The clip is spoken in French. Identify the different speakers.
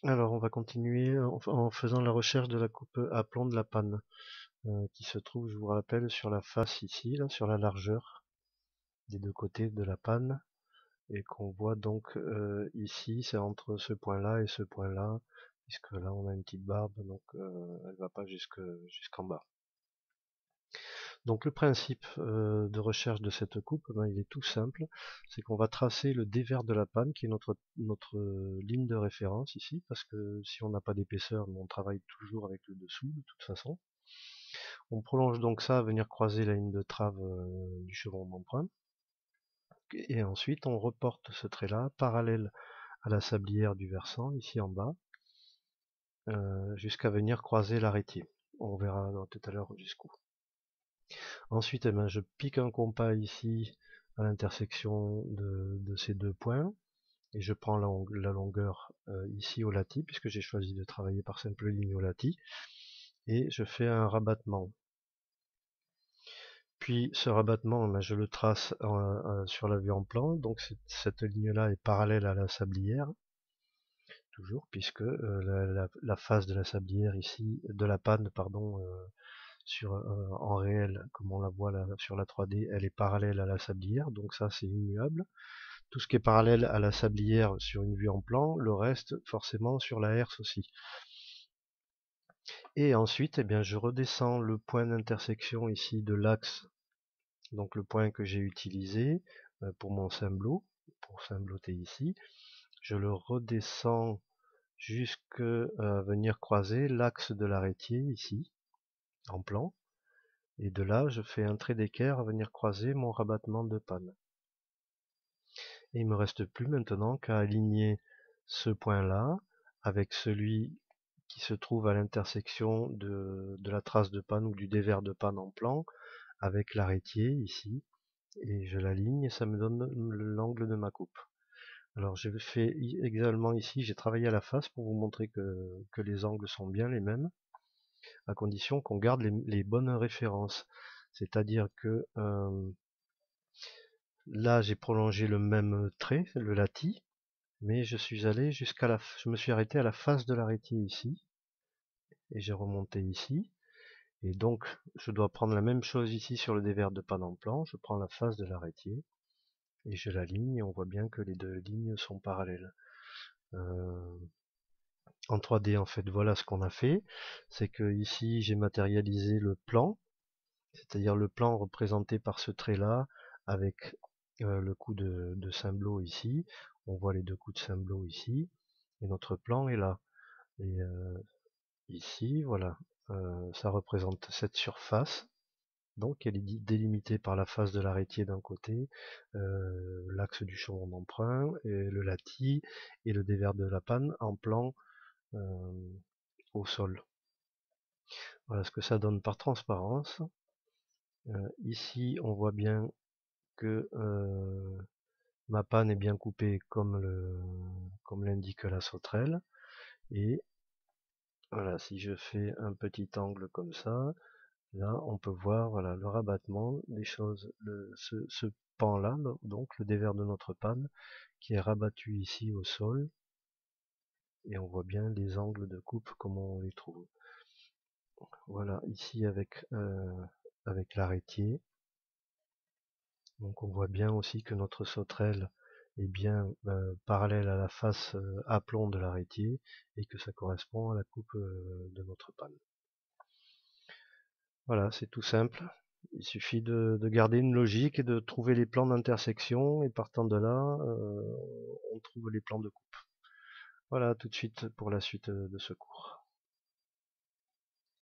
Speaker 1: Alors on va continuer en faisant la recherche de la coupe à plomb de la panne, qui se trouve, je vous rappelle, sur la face ici, là, sur la largeur des deux côtés de la panne, et qu'on voit donc ici, c'est entre ce point-là et ce point-là, puisque là on a une petite barbe, donc elle va pas jusqu'en bas. Donc le principe de recherche de cette coupe, ben, il est tout simple, c'est qu'on va tracer le dévers de la panne, qui est notre ligne de référence ici, parce que si on n'a pas d'épaisseur, on travaille toujours avec le dessous de toute façon. On prolonge donc ça à venir croiser la ligne de trave du chevron d'emprunt, et ensuite on reporte ce trait-là parallèle à la sablière du versant, ici en bas, jusqu'à venir croiser l'arrêtier. On verra tout à l'heure jusqu'où. Ensuite, eh ben, je pique un compas ici à l'intersection de ces deux points et je prends la longueur ici au lati, puisque j'ai choisi de travailler par simple ligne au lati, et je fais un rabattement. Puis ce rabattement, ben, je le trace sur la vue en plan, donc cette ligne-là est parallèle à la sablière, toujours, puisque la face de la sablière ici, de la panne, pardon, en réel, comme on la voit là sur la 3D, elle est parallèle à la sablière, donc ça c'est immuable. Tout ce qui est parallèle à la sablière sur une vue en plan, le reste forcément sur la herse aussi. Et ensuite, eh bien, je redescends le point d'intersection ici de l'axe, donc le point que j'ai utilisé pour mon cymblot, pour cymbloter ici. Je le redescends jusqu'à venir croiser l'axe de l'arrêtier ici, en plan. Et de là, je fais un trait d'équerre à venir croiser mon rabattement de panne. Et il me reste plus maintenant qu'à aligner ce point-là avec celui qui se trouve à l'intersection de la trace de panne ou du dévers de panne en plan avec l'arrêtier ici. Et je l'aligne et ça me donne l'angle de ma coupe. Alors j'ai fait également ici, j'ai travaillé à la face pour vous montrer que les angles sont bien les mêmes, à condition qu'on garde les bonnes références. C'est-à-dire que là j'ai prolongé le même trait, le lati, mais je me suis arrêté à la face de l'arrêtier ici, et j'ai remonté ici. Et donc je dois prendre la même chose ici sur le dévers de panne en plan, je prends la face de l'arrêtier, et je l'aligne, et on voit bien que les deux lignes sont parallèles. En 3D en fait, voilà ce qu'on a fait, c'est que ici j'ai matérialisé le plan, c'est-à-dire le plan représenté par ce trait-là, avec le coup de cymblot ici, on voit les deux coups de cymblot ici, et notre plan est là. Et ici, voilà, ça représente cette surface, donc elle est délimitée par la face de l'arrêtier d'un côté, l'axe du chevron d'emprunt, et le lati, et le dévers de la panne en plan au sol. Voilà ce que ça donne par transparence. Ici, on voit bien que ma panne est bien coupée comme l'indique la sauterelle. Et voilà, si je fais un petit angle comme ça, là, on peut voir voilà, le rabattement des choses, ce pan-là, donc le dévers de notre panne, qui est rabattu ici au sol. Et on voit bien les angles de coupe, comment on les trouve. Voilà, ici avec l'arrêtier. Donc on voit bien aussi que notre sauterelle est bien parallèle à la face aplomb de l'arrêtier et que ça correspond à la coupe de notre panne. Voilà, c'est tout simple. Il suffit de garder une logique et de trouver les plans d'intersection, et partant de là, on trouve les plans de coupe. Voilà, tout de suite pour la suite de ce cours.